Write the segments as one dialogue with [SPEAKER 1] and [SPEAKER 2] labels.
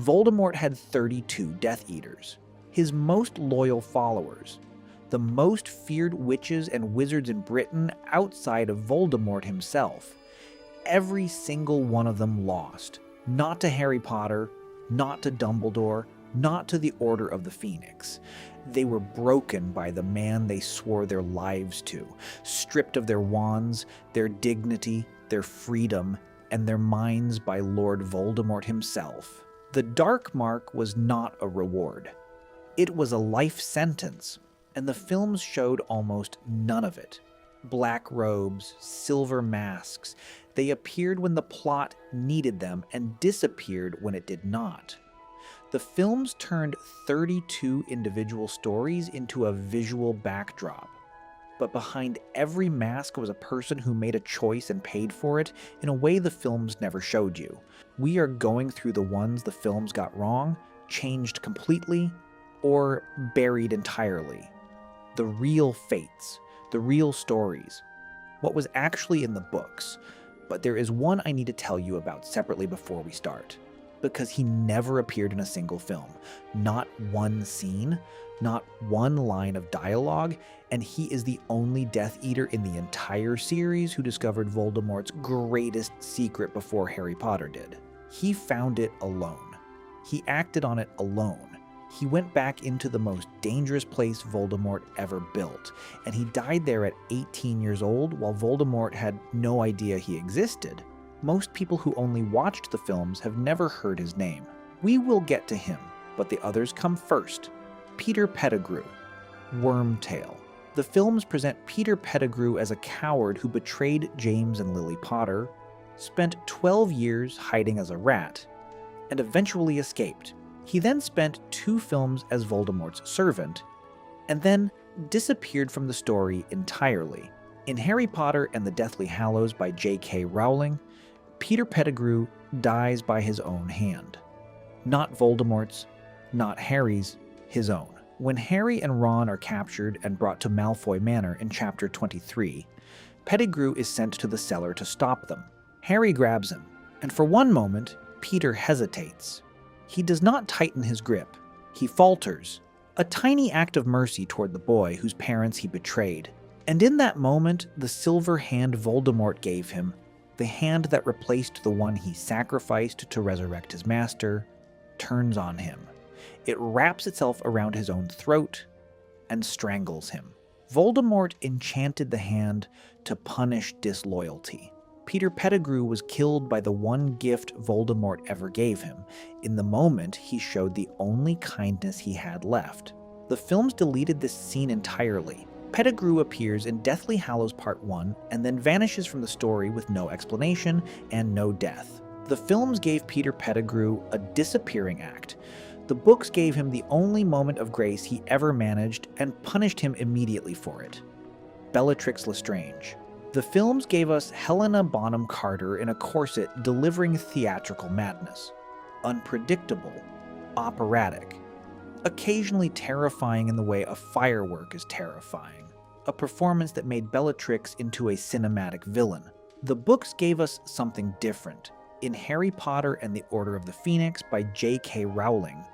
[SPEAKER 1] Voldemort had 32 Death Eaters, his most loyal followers, the most feared witches and wizards in Britain outside of Voldemort himself. Every single one of them lost. Not to Harry Potter, not to Dumbledore, not to the Order of the Phoenix. They were broken by the man they swore their lives to, stripped of their wands, their dignity, their freedom, and their minds by Lord Voldemort himself. The Dark Mark was not a reward. It was a life sentence, and the films showed almost none of it. Black robes, silver masks, they appeared when the plot needed them and disappeared when it did not. The films turned 32 individual stories into a visual backdrop. But behind every mask was a person who made a choice and paid for it in a way the films never showed you. We are going through the ones the films got wrong, changed completely, or buried entirely. The real fates, the real stories, what was actually in the books. But there is one I need to tell you about separately before we start. Because he never appeared in a single film. Not one scene, not one line of dialogue, and he is the only Death Eater in the entire series who discovered Voldemort's greatest secret before Harry Potter did. He found it alone. He acted on it alone. He went back into the most dangerous place Voldemort ever built, and he died there at 18 years old while Voldemort had no idea he existed. Most people who only watched the films have never heard his name. We will get to him, but the others come first. Peter Pettigrew, Wormtail. The films present Peter Pettigrew as a coward who betrayed James and Lily Potter, spent 12 years hiding as a rat, and eventually escaped. He then spent 2 films as Voldemort's servant, and then disappeared from the story entirely. In Harry Potter and the Deathly Hallows by J.K. Rowling, Peter Pettigrew dies by his own hand. Not Voldemort's, not Harry's, his own. When Harry and Ron are captured and brought to Malfoy Manor in Chapter 23, Pettigrew is sent to the cellar to stop them. Harry grabs him, and for one moment, Peter hesitates. He does not tighten his grip. He falters, a tiny act of mercy toward the boy whose parents he betrayed. And in that moment, the silver hand Voldemort gave him, the hand that replaced the one he sacrificed to resurrect his master, turns on him. It wraps itself around his own throat and strangles him. Voldemort enchanted the hand to punish disloyalty. Peter Pettigrew was killed by the one gift Voldemort ever gave him. In the moment, he showed the only kindness he had left. The films deleted this scene entirely. Pettigrew appears in Deathly Hallows Part 1 and then vanishes from the story with no explanation and no death. The films gave Peter Pettigrew a disappearing act. The books gave him the only moment of grace he ever managed and punished him immediately for it. Bellatrix Lestrange. The films gave us Helena Bonham Carter in a corset delivering theatrical madness. Unpredictable, operatic, occasionally terrifying in the way a firework is terrifying. A performance that made Bellatrix into a cinematic villain. The books gave us something different. In Harry Potter and the Order of the Phoenix by J.K. Rowling,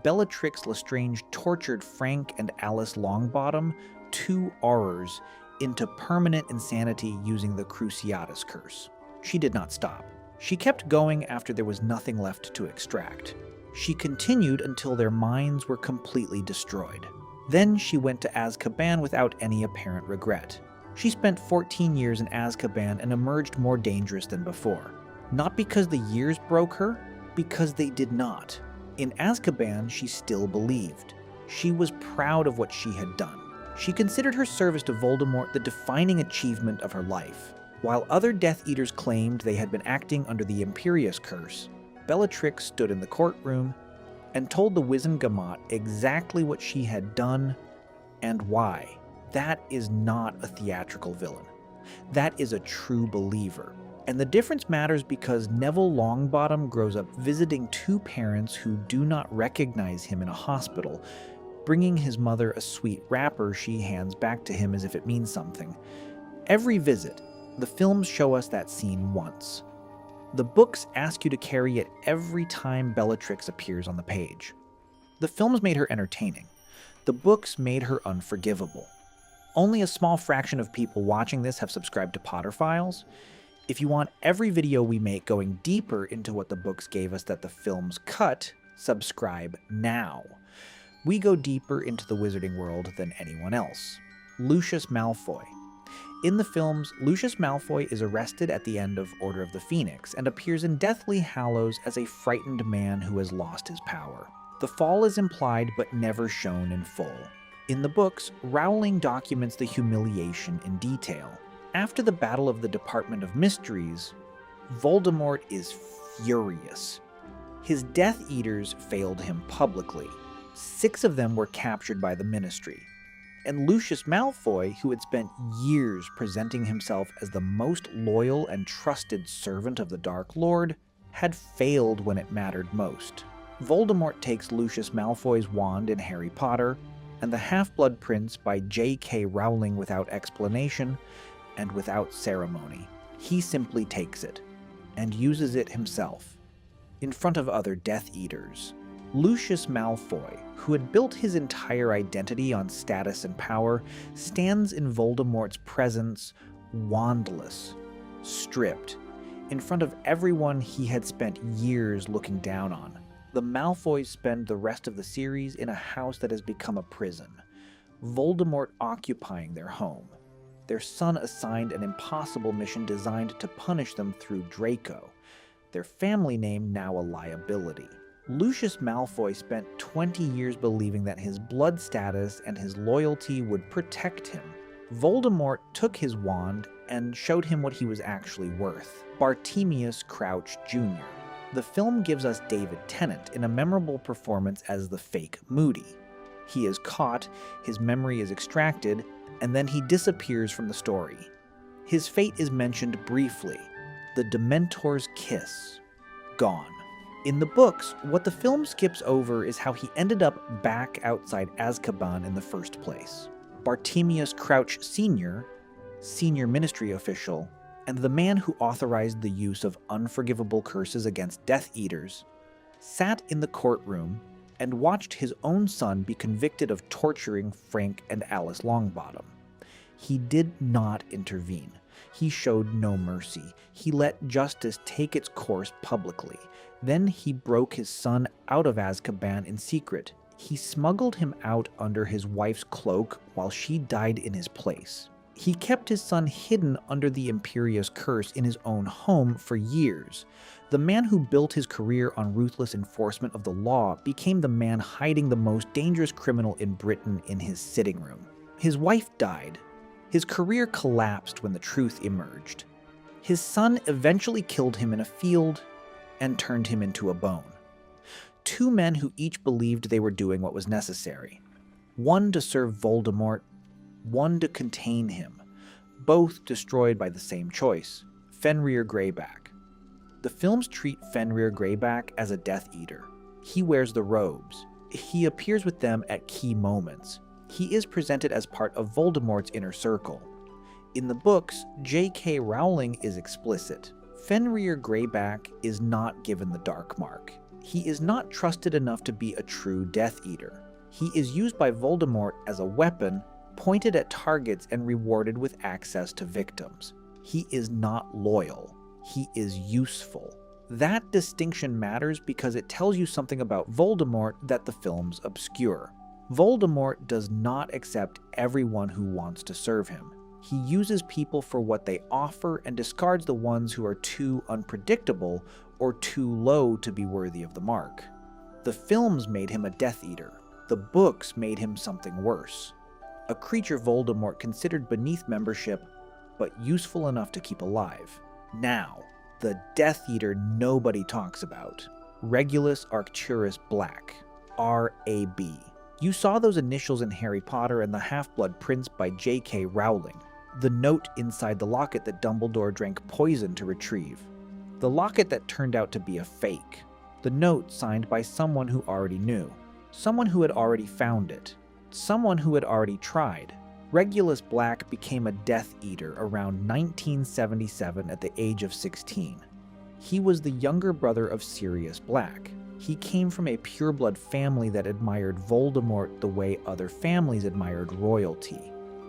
[SPEAKER 1] Bellatrix Lestrange tortured Frank and Alice Longbottom, 2 Aurors, into permanent insanity using the Cruciatus Curse. She did not stop. She kept going after there was nothing left to extract. She continued until their minds were completely destroyed. Then she went to Azkaban without any apparent regret. She spent 14 years in Azkaban and emerged more dangerous than before. Not because the years broke her, because they did not. In Azkaban, she still believed. She was proud of what she had done. She considered her service to Voldemort the defining achievement of her life. While other Death Eaters claimed they had been acting under the Imperius Curse, Bellatrix stood in the courtroom and told the Wizengamot exactly what she had done and why. That is not a theatrical villain. That is a true believer. And the difference matters because Neville Longbottom grows up visiting 2 parents who do not recognize him in a hospital, bringing his mother a sweet wrapper she hands back to him as if it means something. Every visit, the films show us that scene once. The books ask you to carry it every time Bellatrix appears on the page. The films made her entertaining. The books made her unforgivable. Only a small fraction of people watching this have subscribed to Potter Files. If you want every video we make going deeper into what the books gave us that the films cut, subscribe now. We go deeper into the wizarding world than anyone else. Lucius Malfoy. In the films, Lucius Malfoy is arrested at the end of Order of the Phoenix and appears in Deathly Hallows as a frightened man who has lost his power. The fall is implied but never shown in full. In the books, Rowling documents the humiliation in detail. After the Battle of the Department of Mysteries, Voldemort is furious. His Death Eaters failed him publicly. 6 of them were captured by the Ministry. And Lucius Malfoy, who had spent years presenting himself as the most loyal and trusted servant of the Dark Lord, had failed when it mattered most. Voldemort takes Lucius Malfoy's wand in Harry Potter, and the Half-Blood Prince by J.K. Rowling without explanation and without ceremony. He simply takes it, and uses it himself, in front of other Death Eaters. Lucius Malfoy, who had built his entire identity on status and power, stands in Voldemort's presence, wandless, stripped, in front of everyone he had spent years looking down on. The Malfoys spend the rest of the series in a house that has become a prison, Voldemort occupying their home. Their son assigned an impossible mission designed to punish them through Draco, their family name now a liability. Lucius Malfoy spent 20 years believing that his blood status and his loyalty would protect him. Voldemort took his wand and showed him what he was actually worth. Bartemius Crouch Junior. The film gives us David Tennant in a memorable performance as the fake Moody. He is caught, his memory is extracted, and then he disappears from the story. His fate is mentioned briefly. The Dementor's kiss. Gone. In the books, what the film skips over is how he ended up back outside Azkaban in the first place. Bartemius Crouch Sr., senior ministry official, and the man who authorized the use of unforgivable curses against Death Eaters, sat in the courtroom and watched his own son be convicted of torturing Frank and Alice Longbottom. He did not intervene. He showed no mercy. He let justice take its course publicly. Then he broke his son out of Azkaban in secret. He smuggled him out under his wife's cloak while she died in his place. He kept his son hidden under the Imperious Curse in his own home for years. The man who built his career on ruthless enforcement of the law became the man hiding the most dangerous criminal in Britain in his sitting room. His wife died. His career collapsed when the truth emerged. His son eventually killed him in a field and turned him into a bone. 2 men who each believed they were doing what was necessary. One to serve Voldemort, one to contain him, both destroyed by the same choice, Fenrir Greyback. The films treat Fenrir Greyback as a Death Eater. He wears the robes. He appears with them at key moments. He is presented as part of Voldemort's inner circle. In the books, J.K. Rowling is explicit. Fenrir Greyback is not given the Dark Mark. He is not trusted enough to be a true Death Eater. He is used by Voldemort as a weapon, pointed at targets and rewarded with access to victims. He is not loyal. He is useful. That distinction matters because it tells you something about Voldemort that the films obscure. Voldemort does not accept everyone who wants to serve him. He uses people for what they offer and discards the ones who are too unpredictable or too low to be worthy of the mark. The films made him a Death Eater. The books made him something worse. A creature Voldemort considered beneath membership, but useful enough to keep alive. Now, the Death Eater nobody talks about. Regulus Arcturus Black, R.A.B. You saw those initials in Harry Potter and the Half-Blood Prince by J.K. Rowling. The note inside the locket that Dumbledore drank poison to retrieve. The locket that turned out to be a fake. The note signed by someone who already knew. Someone who had already found it. Someone who had already tried. Regulus Black became a Death Eater around 1977 at the age of 16. He was the younger brother of Sirius Black. He came from a pureblood family that admired Voldemort the way other families admired royalty.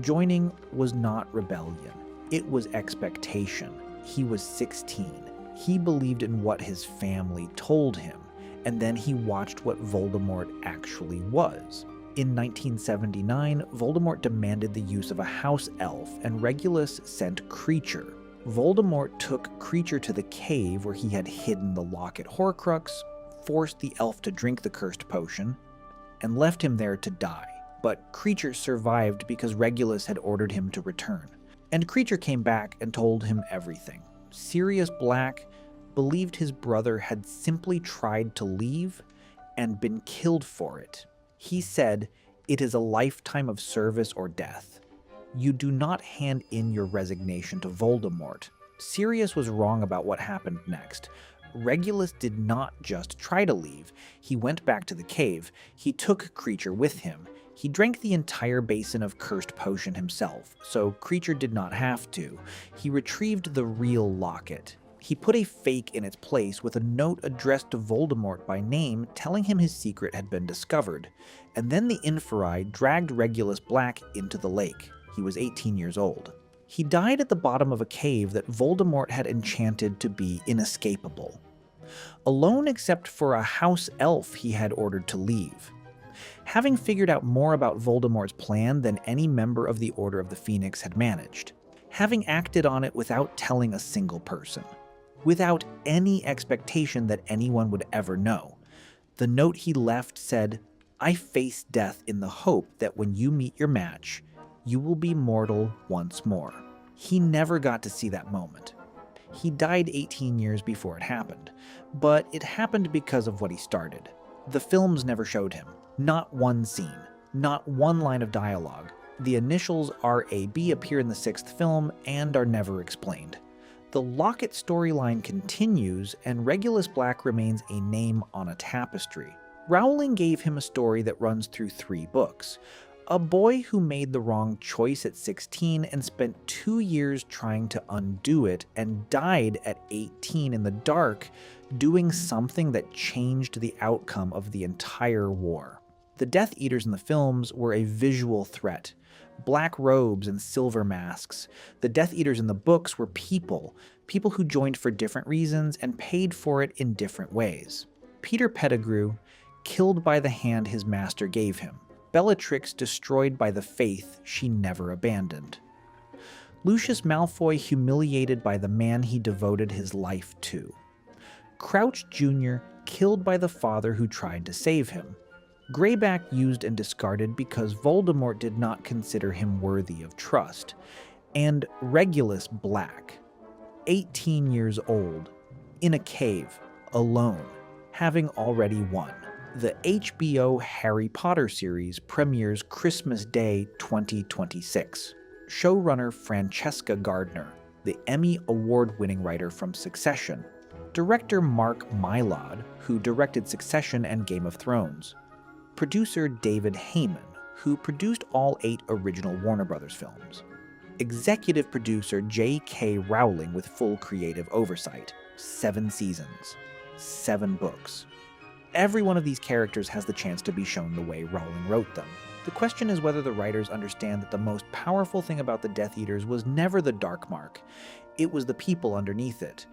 [SPEAKER 1] Joining was not rebellion. It was expectation. He was 16. He believed in what his family told him, and then he watched what Voldemort actually was. In 1979, Voldemort demanded the use of a house elf, and Regulus sent Kreacher. Voldemort took Kreacher to the cave where he had hidden the locket Horcrux, forced the elf to drink the cursed potion, and left him there to die. But Kreacher survived because Regulus had ordered him to return. And Kreacher came back and told him everything. Sirius Black believed his brother had simply tried to leave and been killed for it. He said, "It is a lifetime of service or death. You do not hand in your resignation to Voldemort." Sirius was wrong about what happened next. Regulus did not just try to leave. He went back to the cave. He took Kreacher with him. He drank the entire basin of cursed potion himself, so Kreacher did not have to. He retrieved the real locket. He put a fake in its place with a note addressed to Voldemort by name telling him his secret had been discovered. And then the Inferi dragged Regulus Black into the lake. He was 18 years old. He died at the bottom of a cave that Voldemort had enchanted to be inescapable. Alone except for a house elf he had ordered to leave. Having figured out more about Voldemort's plan than any member of the Order of the Phoenix had managed. Having acted on it without telling a single person. Without any expectation that anyone would ever know. The note he left said, "I face death in the hope that when you meet your match, you will be mortal once more." He never got to see that moment. He died 18 years before it happened, but it happened because of what he started. The films never showed him. Not one scene. Not one line of dialogue. The initials RAB appear in the 6th film and are never explained. The Locket storyline continues, and Regulus Black remains a name on a tapestry. Rowling gave him a story that runs through 3 books. A boy who made the wrong choice at 16 and spent 2 years trying to undo it and died at 18 in the dark, doing something that changed the outcome of the entire war. The Death Eaters in the films were a visual threat. Black robes and silver masks. The Death Eaters in the books were people who joined for different reasons and paid for it in different ways. Peter Pettigrew, killed by the hand his master gave him. Bellatrix destroyed by the faith she never abandoned. Lucius Malfoy humiliated by the man he devoted his life to. Crouch Junior killed by the father who tried to save him. Greyback used and discarded because Voldemort did not consider him worthy of trust. And Regulus Black, 18 years old, in a cave, alone, having already won. The HBO Harry Potter series premieres Christmas Day 2026. Showrunner Francesca Gardner, the Emmy Award-winning writer from Succession. Director Mark Mylod, who directed Succession and Game of Thrones. Producer David Heyman, who produced all 8 original Warner Brothers films. Executive producer J.K. Rowling with full creative oversight. 7 seasons. 7 books. Every one of these characters has the chance to be shown the way Rowling wrote them. The question is whether the writers understand that the most powerful thing about the Death Eaters was never the Dark Mark. It was the people underneath it.